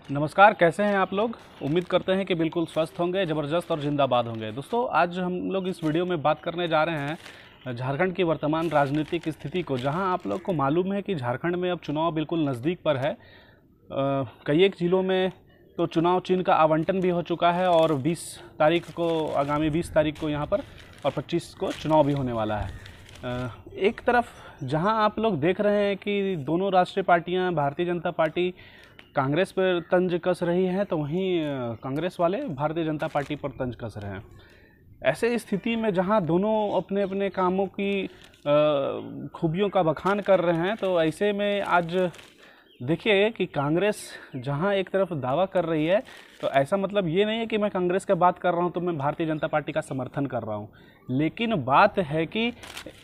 नमस्कार, कैसे हैं आप लोग। उम्मीद करते हैं कि बिल्कुल स्वस्थ होंगे, ज़बरदस्त और ज़िंदाबाद होंगे। दोस्तों, आज हम लोग इस वीडियो में बात करने जा रहे हैं झारखंड की वर्तमान राजनीतिक स्थिति को, जहां आप लोग को मालूम है कि झारखंड में अब चुनाव बिल्कुल नज़दीक पर है। कई एक ज़िलों में तो चुनाव चिन्ह का आवंटन भी हो चुका है और 20 तारीख को, आगामी 20 तारीख को यहाँ पर और 25 को चुनाव भी होने वाला है। एक तरफ जहां आप लोग देख रहे हैं कि दोनों राष्ट्रीय पार्टियां, भारतीय जनता पार्टी कांग्रेस पर तंज कस रही है, तो वहीं कांग्रेस वाले भारतीय जनता पार्टी पर तंज कस रहे हैं। ऐसे स्थिति में जहां दोनों अपने अपने कामों की खूबियों का बखान कर रहे हैं, तो ऐसे में आज देखिए कि कांग्रेस जहां एक तरफ दावा कर रही है, तो ऐसा मतलब ये नहीं है कि मैं कांग्रेस की बात कर रहा हूं तो मैं भारतीय जनता पार्टी का समर्थन कर रहा हूं। लेकिन बात है कि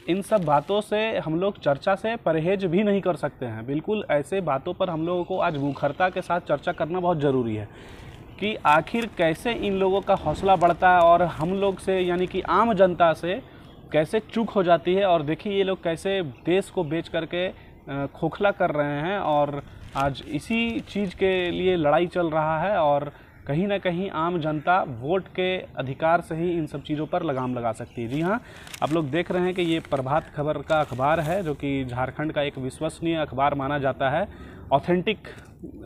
इन सब बातों से हम लोग चर्चा से परहेज भी नहीं कर सकते हैं। बिल्कुल ऐसे बातों पर हम लोगों को आज मुखरता के साथ चर्चा करना बहुत ज़रूरी है कि आखिर कैसे इन लोगों का हौसला बढ़ता है और हम लोग से, यानी कि आम जनता से कैसे चूक हो जाती है। और देखिए ये लोग कैसे देश को बेच करके खोखला कर रहे हैं और आज इसी चीज़ के लिए लड़ाई चल रहा है। और कहीं ना कहीं आम जनता वोट के अधिकार से ही इन सब चीज़ों पर लगाम लगा सकती है। जी हाँ, आप लोग देख रहे हैं कि ये प्रभात खबर का अखबार है, जो कि झारखंड का एक विश्वसनीय अखबार माना जाता है। ऑथेंटिक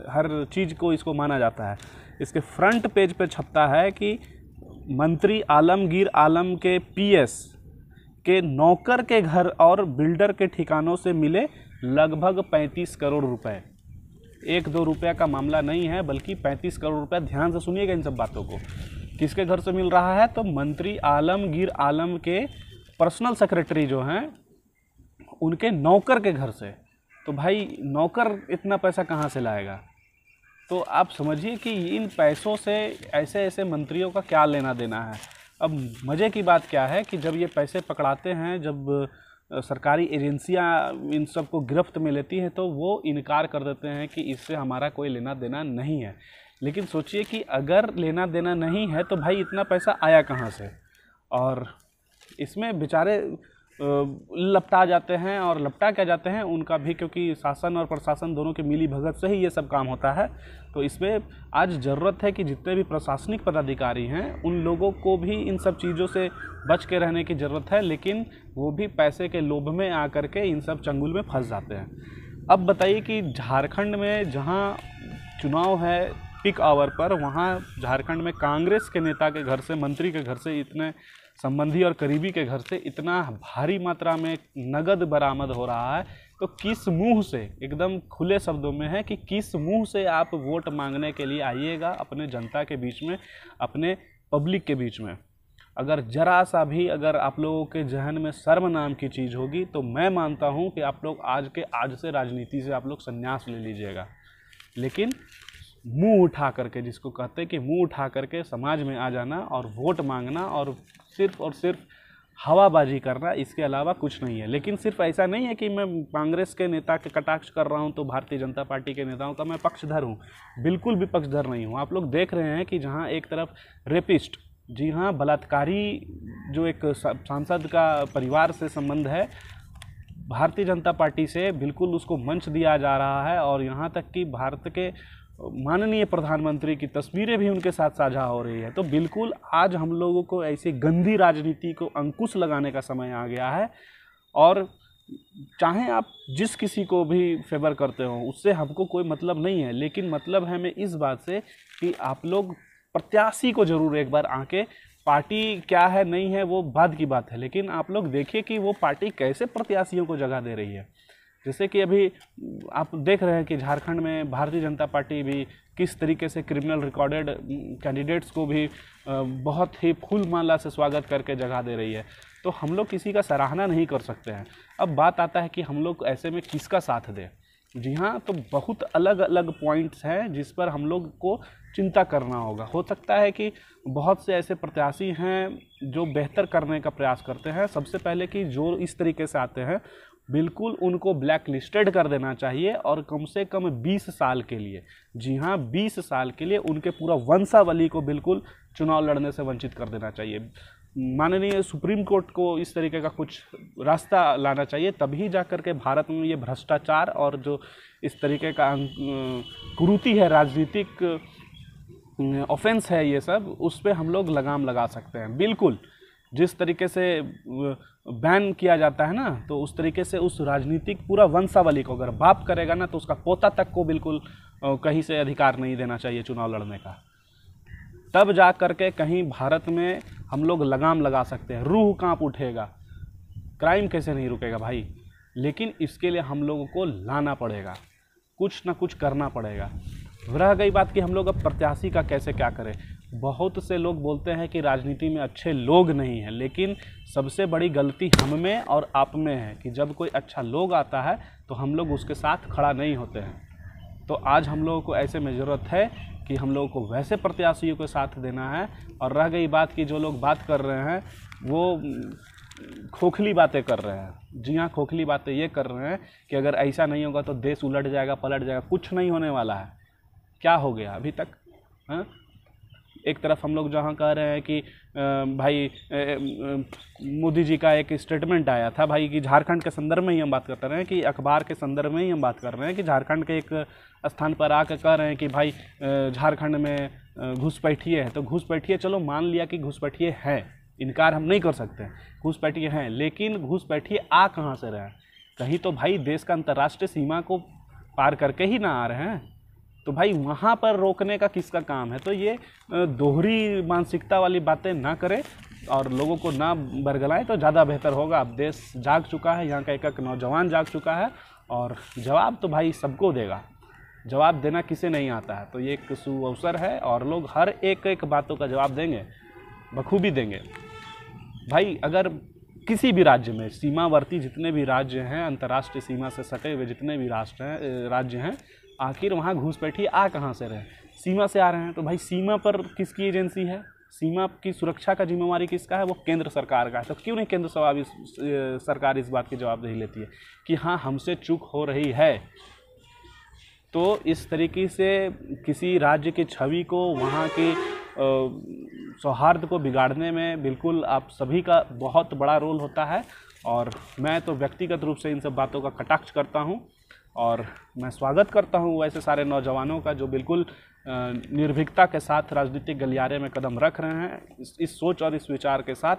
हर चीज़ को इसको माना जाता है। इसके फ्रंट पेज पे छपता है कि मंत्री आलमगीर आलम के पीएस के नौकर के घर और बिल्डर के ठिकानों से मिले लगभग 35 करोड़ रुपए। 1-2 रुपया का मामला नहीं है, बल्कि 35 करोड़ रुपया। ध्यान से सुनिएगा इन सब बातों को। किसके घर से मिल रहा है? तो मंत्री आलमगीर आलम के पर्सनल सेक्रेटरी जो हैं, उनके नौकर के घर से। तो भाई नौकर इतना पैसा कहाँ से लाएगा? तो आप समझिए कि इन पैसों से ऐसे ऐसे मंत्रियों का क्या लेना देना है। अब मज़े की बात क्या है कि जब ये पैसे पकड़ाते हैं, जब सरकारी एजेंसियां इन सब को गिरफ्त में लेती हैं, तो वो इनकार कर देते हैं कि इससे हमारा कोई लेना देना नहीं है। लेकिन सोचिए कि अगर लेना देना नहीं है तो भाई इतना पैसा आया कहाँ से? और इसमें बेचारे लपटा जाते हैं। और लपटा क्या जाते हैं उनका भी, क्योंकि शासन और प्रशासन दोनों के मिली भगत से ही ये सब काम होता है। तो इसमें आज ज़रूरत है कि जितने भी प्रशासनिक पदाधिकारी हैं, उन लोगों को भी इन सब चीज़ों से बच के रहने की ज़रूरत है। लेकिन वो भी पैसे के लोभ में आकर के इन सब चंगुल में फंस जाते हैं। अब बताइए कि झारखंड में जहाँ चुनाव है पीक आवर पर, वहाँ झारखंड में कांग्रेस के नेता के घर से, मंत्री के घर से, इतने संबंधी और करीबी के घर से इतना भारी मात्रा में नगद बरामद हो रहा है, तो किस मुंह से, एकदम खुले शब्दों में है कि किस मुंह से आप वोट मांगने के लिए आइएगा अपने जनता के बीच में, अपने पब्लिक के बीच में? अगर जरा सा भी अगर आप लोगों के जहन में शर्म नाम की चीज़ होगी, तो मैं मानता हूं कि आप लोग आज से राजनीति से आप लोग संन्यास ले लीजिएगा। लेकिन मुंह उठा करके, जिसको कहते हैं कि मुंह उठा करके समाज में आ जाना और वोट मांगना और सिर्फ हवाबाजी करना, इसके अलावा कुछ नहीं है। लेकिन सिर्फ ऐसा नहीं है कि मैं कांग्रेस के नेता के कटाक्ष कर रहा हूं तो भारतीय जनता पार्टी के नेताओं का मैं पक्षधर हूं। बिल्कुल भी पक्षधर नहीं हूं। आप लोग देख रहे हैं कि जहां एक तरफ रेपिस्ट, जी हाँ, बलात्कारी, जो एक सांसद का परिवार से संबंध है, भारतीय जनता पार्टी से बिल्कुल उसको मंच दिया जा रहा है। और यहाँ तक कि भारत के माननीय प्रधानमंत्री की तस्वीरें भी उनके साथ साझा हो रही है। तो बिल्कुल आज हम लोगों को ऐसी गंदी राजनीति को अंकुश लगाने का समय आ गया है। और चाहे आप जिस किसी को भी फेवर करते हो, उससे हमको कोई मतलब नहीं है। लेकिन मतलब है हमें इस बात से कि आप लोग प्रत्याशी को ज़रूर एक बार आके, पार्टी क्या है नहीं है वो बाद की बात है, लेकिन आप लोग देखिए कि वो पार्टी कैसे प्रत्याशियों को जगह दे रही है। जैसे कि अभी आप देख रहे हैं कि झारखंड में भारतीय जनता पार्टी भी किस तरीके से क्रिमिनल रिकॉर्डेड कैंडिडेट्स को भी बहुत ही फूल माला से स्वागत करके जगह दे रही है। तो हम लोग किसी का सराहना नहीं कर सकते हैं। अब बात आता है कि हम लोग ऐसे में किसका साथ दें। जी हाँ, तो बहुत अलग अलग पॉइंट्स हैं जिस पर हम लोग को चिंता करना होगा। हो सकता है कि बहुत से ऐसे प्रत्याशी हैं जो बेहतर करने का प्रयास करते हैं। सबसे पहले कि जो इस तरीके से आते हैं, बिल्कुल उनको ब्लैक लिस्टेड कर देना चाहिए और कम से कम 20 साल के लिए, जी हाँ 20 साल के लिए, उनके पूरा वंशावली को बिल्कुल चुनाव लड़ने से वंचित कर देना चाहिए। माननीय सुप्रीम कोर्ट को इस तरीके का कुछ रास्ता लाना चाहिए, तभी जा कर के भारत में ये भ्रष्टाचार और जो इस तरीके का कुरीति है, राजनीतिक ऑफेंस है ये सब, उस पर हम लोग लगाम लगा सकते हैं। बिल्कुल जिस तरीके से बैन किया जाता है ना, तो उस तरीके से उस राजनीतिक पूरा वंशावली को अगर बाप करेगा ना, तो उसका पोता तक को बिल्कुल कहीं से अधिकार नहीं देना चाहिए चुनाव लड़ने का। तब जा करके कहीं भारत में हम लोग लगाम लगा सकते हैं। रूह कांप उठेगा, क्राइम कैसे नहीं रुकेगा भाई। लेकिन इसके लिए हम लोगों को लाना पड़ेगा, कुछ ना कुछ करना पड़ेगा। रह गई बात कि हम लोग अब प्रत्याशी का कैसे क्या करें। बहुत से लोग बोलते हैं कि राजनीति में अच्छे लोग नहीं हैं, लेकिन सबसे बड़ी गलती हम में और आप में है कि जब कोई अच्छा लोग आता है तो हम लोग उसके साथ खड़ा नहीं होते हैं। तो आज हम लोगों को ऐसे में ज़रूरत है कि हम लोगों को वैसे प्रत्याशियों के साथ देना है। और रह गई बात कि जो लोग बात कर रहे हैं वो खोखली बातें कर रहे हैं। जी हाँ, खोखली बातें ये कर रहे हैं कि अगर ऐसा नहीं होगा तो देश उलट जाएगा, पलट जाएगा। कुछ नहीं होने वाला है। क्या हो गया अभी तक? हाँ, एक तरफ हम लोग जहाँ कह रहे हैं कि भाई मोदी जी का एक स्टेटमेंट आया था भाई कि झारखंड के संदर्भ में ही हम बात करते रहे हैं, कि अखबार के संदर्भ में ही हम बात कर रहे हैं कि झारखंड के एक स्थान पर आकर कह रहे हैं कि भाई झारखंड में घुसपैठिए है। तो घुसपैठिए, चलो मान लिया कि घुसपैठिए हैं, इनकार हम नहीं कर सकते, घुसपैठिए हैं, लेकिन घुसपैठिए आ कहाँ से रहे हैं? कहीं तो भाई देश का अंतर्राष्ट्रीय सीमा को पार करके ही ना आ रहे हैं। तो भाई वहाँ पर रोकने का किसका काम है? तो ये दोहरी मानसिकता वाली बातें ना करें और लोगों को ना बरगलाएं तो ज़्यादा बेहतर होगा। अब देश जाग चुका है, यहाँ का एक एक नौजवान जाग चुका है और जवाब तो भाई सबको देगा। जवाब देना किसे नहीं आता है। तो ये एक सुअवसर है और लोग हर एक एक बातों का जवाब देंगे, बखूबी देंगे। भाई अगर किसी भी राज्य में सीमावर्ती जितने भी राज्य हैं, अंतर्राष्ट्रीय सीमा से सटे हुए जितने भी राज्य हैं, आखिर वहाँ घुसपैठिए आ कहाँ से रहे? सीमा से आ रहे हैं। तो भाई सीमा पर किसकी एजेंसी है? सीमा की सुरक्षा का जिम्मेवारी किसका है? वो केंद्र सरकार का है। तो क्यों नहीं केंद्र सरकार इस बात की जवाबदेही लेती है कि हाँ हमसे चूक हो रही है? तो इस तरीके से किसी राज्य की छवि को, वहाँ के सौहार्द को बिगाड़ने में बिल्कुल आप सभी का बहुत बड़ा रोल होता है। और मैं तो व्यक्तिगत रूप से इन सब बातों का कटाक्ष करता हूँ और मैं स्वागत करता हूँ वैसे सारे नौजवानों का जो बिल्कुल निर्भीकता के साथ राजनीतिक गलियारे में कदम रख रहे हैं, इस सोच और इस विचार के साथ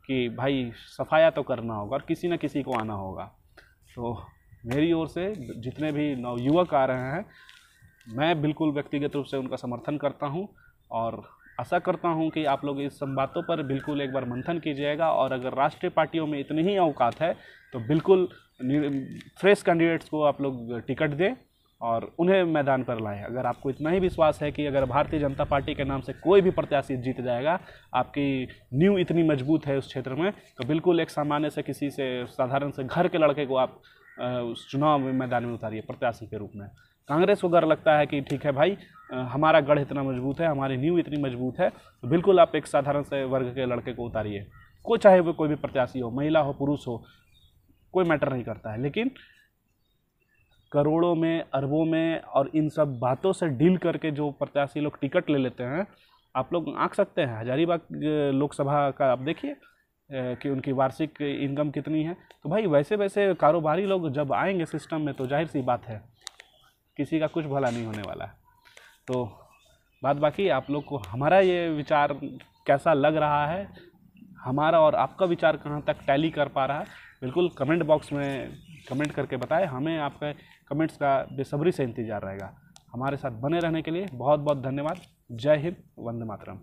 कि भाई सफाया तो करना होगा और किसी न किसी को आना होगा। तो मेरी ओर से जितने भी नवयुवक आ रहे हैं, मैं बिल्कुल व्यक्तिगत रूप से उनका समर्थन करता हूं और आशा करता हूं कि आप लोग इस सब बातों पर बिल्कुल एक बार मंथन कीजिएगा। और अगर राष्ट्रीय पार्टियों में इतनी ही औकात है तो बिल्कुल फ्रेश कैंडिडेट्स को आप लोग टिकट दें और उन्हें मैदान पर लाएं। अगर आपको इतना ही विश्वास है कि अगर भारतीय जनता पार्टी के नाम से कोई भी प्रत्याशी जीत जाएगा, आपकी नींव इतनी मजबूत है उस क्षेत्र में, तो बिल्कुल एक सामान्य से किसी से साधारण से घर के लड़के को आप उस चुनाव में मैदान में उतारिए प्रत्याशी के रूप में। कांग्रेस को अगर लगता है कि ठीक है भाई हमारा गढ़ इतना मजबूत है, हमारी नींव इतनी मजबूत है, तो बिल्कुल आप एक साधारण से वर्ग के लड़के को उतारिए। कोई चाहे वो कोई भी प्रत्याशी हो, महिला हो, पुरुष हो, कोई मैटर नहीं करता है। लेकिन करोड़ों में, अरबों में और इन सब बातों से डील करके जो प्रत्याशी लोग टिकट ले लेते हैं, आप लोग आंक सकते हैं। हजारीबाग लोकसभा का आप देखिए कि उनकी वार्षिक इनकम कितनी है। तो भाई वैसे वैसे कारोबारी लोग जब आएंगे सिस्टम में तो जाहिर सी बात है किसी का कुछ भला नहीं होने वाला है। तो बात बाकी आप लोग को हमारा ये विचार कैसा लग रहा है, हमारा और आपका विचार कहाँ तक टैली कर पा रहा है, बिल्कुल कमेंट बॉक्स में कमेंट करके बताएं। हमें आपके कमेंट्स का बेसब्री से इंतज़ार रहेगा। हमारे साथ बने रहने के लिए बहुत बहुत धन्यवाद। जय हिंद, वंदे मातरम।